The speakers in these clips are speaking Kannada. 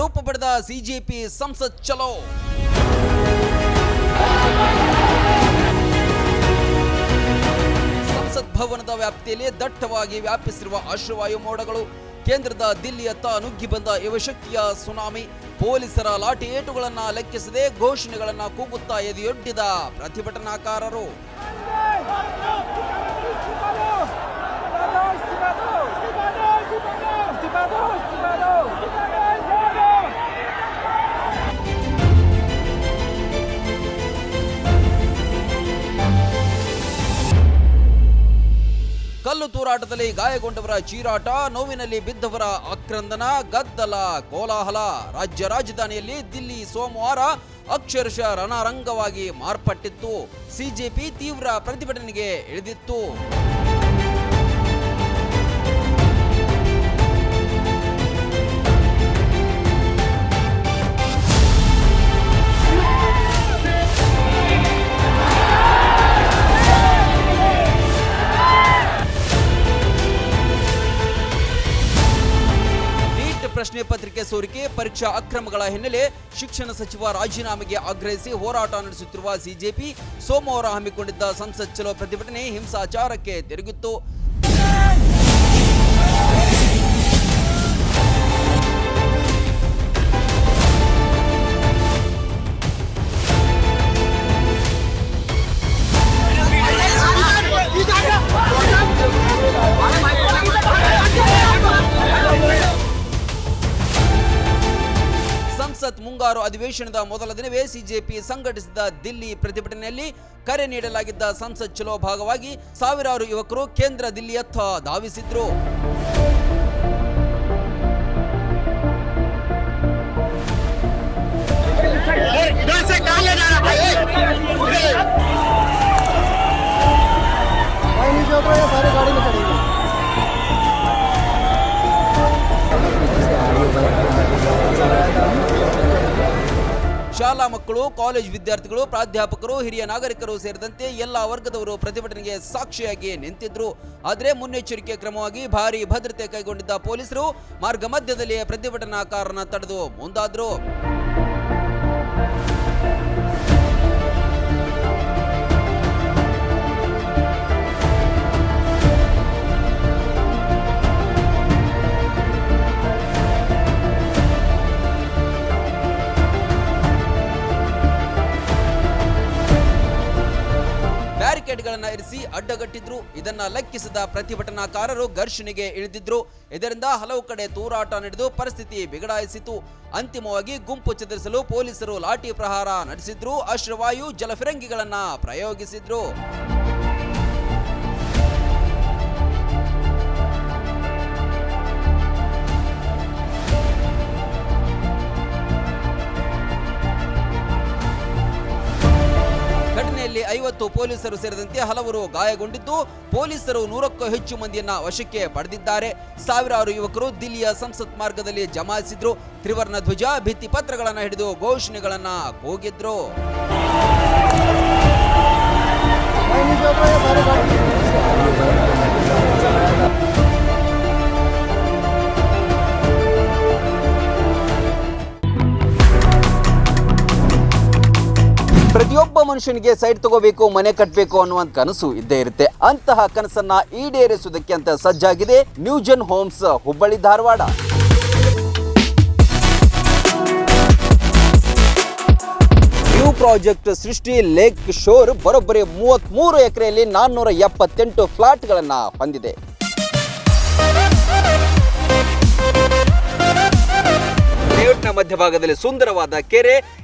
ರೂಪ ಪಡೆದ ಸಿಜೆಪಿ ಸಂಸತ್ ಚಲೋ. ಸಂಸತ್ ಭವನದ ವ್ಯಾಪ್ತಿಯಲ್ಲಿ ದಟ್ಟವಾಗಿ ವ್ಯಾಪಿಸಿರುವ ಅಶ್ರುವಾಯು ಮೋಡಗಳು. ಕೇಂದ್ರದ ದಿಲ್ಲಿಯತ್ತ ನುಗ್ಗಿ ಬಂದ ಯುವಶಕ್ತಿಯ ಸುನಾಮಿ. ಪೊಲೀಸರ ಲಾಠಿ ಏಟುಗಳನ್ನ ಲೆಕ್ಕಿಸದೆ ಘೋಷಣೆಗಳನ್ನ ಕೂಗುತ್ತಾ ಎದೆಯೊಡ್ಡಿದ ಪ್ರತಿಭಟನಾಕಾರರು. ಕಲ್ಲು ತೂರಾಟದಲ್ಲಿ ಗಾಯಗೊಂಡವರ ಚೀರಾಟ, ನೋವಿನಲ್ಲಿ ಬಿದ್ದವರ ಆಕ್ರಂದನ, ಗದ್ದಲ, ಕೋಲಾಹಲ. ರಾಜ್ಯ ರಾಜಧಾನಿಯಲ್ಲಿ ದಿಲ್ಲಿ ಸೋಮವಾರ ಅಕ್ಷರಶಃ ರಣರಂಗವಾಗಿ ಮಾರ್ಪಟ್ಟಿತ್ತು. ಸಿಜೆಪಿ ತೀವ್ರ ಪ್ರತಿಭಟನೆಗೆ ಇಳಿದಿತ್ತು. ಪ್ರಶ್ನೆ ಪತ್ರಿಕೆ ಸೋರಿಕೆ, ಪರೀಕ್ಷಾ ಅಕ್ರಮಗಳ ಹಿನ್ನೆಲೆ ಶಿಕ್ಷಣ ಸಚಿವ ರಾಜೀನಾಮೆಗೆ ಆಗ್ರಹಿಸಿ ಹೋರಾಟ ನಡೆಸುತ್ತಿರುವ ಸಿಜೆಪಿ ಸೋಮವಾರ ಹಮ್ಮಿಕೊಂಡಿದ್ದ ಸಂಸತ್ ಚಲೋ ಪ್ರತಿಭಟನೆ ಹಿಂಸಾಚಾರಕ್ಕೆ ತಿರುಗಿತ್ತು. ಸಂಸತ್ ಮುಂಗಾರು ಅಧಿವೇಶನದ ಮೊದಲ ದಿನವೇ ಸಿಜೆಪಿ ಸಂಘಟಿಸಿದ ದಿಲ್ಲಿ ಪ್ರತಿಭಟನೆಯಲ್ಲಿ ಕರೆ ನೀಡಲಾಗಿದ್ದ ಸಂಸತ್ ಚಲೋ ಭಾಗವಾಗಿ ಸಾವಿರಾರು ಯುವಕರು ಕೇಂದ್ರ ದಿಲ್ಲಿಯತ್ತ ಧಾವಿಸಿದ್ರು. ಶಾಲಾ ಮಕ್ಕಳು, ಕಾಲೇಜ್ ವಿದ್ಯಾರ್ಥಿಗಳು, ಪ್ರಾಧ್ಯಾಪಕರು, ಹಿರಿಯ ನಾಗರಿಕರು ಸೇರಿದಂತೆ ಎಲ್ಲ ವರ್ಗದವರು ಪ್ರತಿಭಟನೆಗೆ ಸಾಕ್ಷಿಯಾಗಿ ನಿಂತಿದ್ರು. ಆದರೆ ಮುನ್ನೆಚ್ಚರಿಕೆ ಕ್ರಮವಾಗಿ ಭಾರೀ ಭದ್ರತೆ ಕೈಗೊಂಡಿದ್ದ ಪೊಲೀಸರು ಮಾರ್ಗ ಮಧ್ಯದಲ್ಲಿ ಪ್ರತಿಭಟನಾಕಾರರನ್ನು ತಡೆದು ಮುಂದಾದ್ರು. ಬ್ಯಾರಿಕೇಡ್ಗಳನ್ನು ಇರಿಸಿ ಅಡ್ಡಗಟ್ಟಿದ್ರು. ಇದನ್ನ ಲೆಕ್ಕಿಸಿದ ಪ್ರತಿಭಟನಾಕಾರರು ಘರ್ಷಣೆಗೆ ಇಳಿದಿದ್ರು. ಇದರಿಂದ ಹಲವು ಕಡೆ ತೂರಾಟ ನಡೆದು ಪರಿಸ್ಥಿತಿ ಬಿಗಡಾಯಿಸಿತು. ಅಂತಿಮವಾಗಿ ಗುಂಪು ಚದುರಿಸಲು ಪೊಲೀಸರು ಲಾಠಿ ಪ್ರಹಾರ ನಡೆಸಿದ್ರು. ಅಶ್ರುವಾಯು ಜಲಫಿರಂಗಿಗಳನ್ನ ಪ್ರಯೋಗಿಸಿದ್ರು. ಘಟನೆಯಲ್ಲಿ 50 ಪೊಲೀಸರು ಸೇರಿದಂತೆ ಹಲವರು ಗಾಯಗೊಂಡಿದ್ದು, ಪೊಲೀಸರು 100ಕ್ಕೂ ಹೆಚ್ಚು ಮಂದಿಯನ್ನ ವಶಕ್ಕೆ ಪಡೆದಿದ್ದಾರೆ. ಸಾವಿರಾರು ಯುವಕರು ದಿಲ್ಲಿಯ ಸಂಸತ್ ಮಾರ್ಗದಲ್ಲಿ ಜಮಾಯಿಸಿದ್ರು. ತ್ರಿವರ್ಣ ಧ್ವಜ, ಭಿತ್ತಿ ಪತ್ರಗಳನ್ನು ಹಿಡಿದು ಘೋಷಣೆಗಳನ್ನ ಕೂಗಿದ್ರು. ಪ್ರತಿಯೊಬ್ಬ ಮನುಷ್ಯನಿಗೆ ಸೈಟ್ ತಗೋಬೇಕು, ಮನೆ ಕಟ್ಟಬೇಕು ಅನ್ನುವಂತ ಕನಸು ಇದ್ದೇ ಇರುತ್ತೆ. ಅಂತಹ ಕನಸನ್ನ ಈಡೇರಿಸುವುದಕ್ಕೆ ಅಂತ ಸಜ್ಜಾಗಿದೆ Newgen Homes Hubballi Dharwad. New project Srishti lake shore ಬರೋಬ್ಬರಿ 33 ಎಕರೆಯಲ್ಲಿ 478 ಫ್ಲಾಟ್ಗಳನ್ನ ಹೊಂದಿದೆ. ಲೇಔಟ್ನ ಮಧ್ಯಭಾಗದಲ್ಲಿ ಸುಂದರವಾದ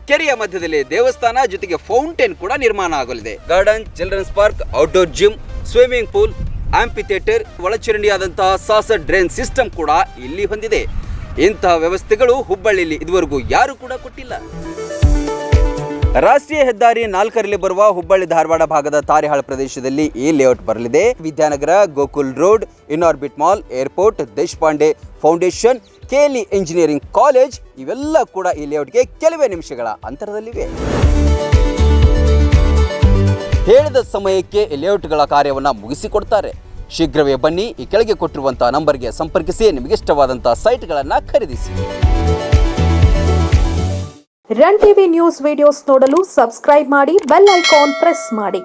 ಕೆರೆಯ ಮಧ್ಯದಲ್ಲಿ ದೇವಸ್ಥಾನ, ಜೊತೆಗೆ ಫೌಂಟೇನ್ ಕೂಡ ನಿರ್ಮಾಣ ಆಗಲಿದೆ. Garden, children's park, outdoor gym, swimming pool, amphitheatre, ಒಳಚರಂಡಿಯಾದಂತಹ ಸಾಸ ಡ್ರೈನ್ ಸಿಸ್ಟಮ್ ಕೂಡ ಇಲ್ಲಿ ಹೊಂದಿದೆ. ಇಂತಹ ವ್ಯವಸ್ಥೆಗಳು ಹುಬ್ಬಳ್ಳಿಯಲ್ಲಿ ಇದುವರೆಗೂ ಯಾರು ಕೂಡ ಕೊಟ್ಟಿಲ್ಲ. ರಾಷ್ಟ್ರೀಯ ಹೆದ್ದಾರಿ 4ರಲ್ಲಿ ಬರುವ ಹುಬ್ಬಳ್ಳಿ ಧಾರವಾಡ ಭಾಗದ ತಾರಿಹಾಳ್ ಪ್ರದೇಶದಲ್ಲಿ ಈ ಲೇಔಟ್ ಬರಲಿದೆ. Vidyanagar, Gokul road, Inorbit mall, airport, Deshpande foundation, KLE engineering college ಇವೆಲ್ಲ ಕೂಡ ಈ ಲೇಔಟ್ಗೆ ಕೆಲವೇ ನಿಮಿಷಗಳ ಅಂತರದಲ್ಲಿವೆ. ಹೇಳಿದ ಸಮಯಕ್ಕೆ ಲೇಔಟ್ಗಳ ಕಾರ್ಯವನ್ನು ಮುಗಿಸಿಕೊಡ್ತಾರೆ. ಶೀಘ್ರವೇ ಬನ್ನಿ, ಈ ಕೆಳಗೆ ಕೊಟ್ಟಿರುವಂತಹ ನಂಬರ್ಗೆ ಸಂಪರ್ಕಿಸಿ ನಿಮಗೆ ಇಷ್ಟವಾದಂತಹ ಸೈಟ್ಗಳನ್ನು ಖರೀದಿಸಿ. ರನ್ ಟಿವಿ ನ್ಯೂಸ್ ವಿಡಿಯೋಸ್ ನೋಡಲು ಸಬ್ಸ್ಕ್ರೈಬ್ ಮಾಡಿ, ಬೆಲ್ ಐಕಾನ್ ಪ್ರೆಸ್ ಮಾಡಿ.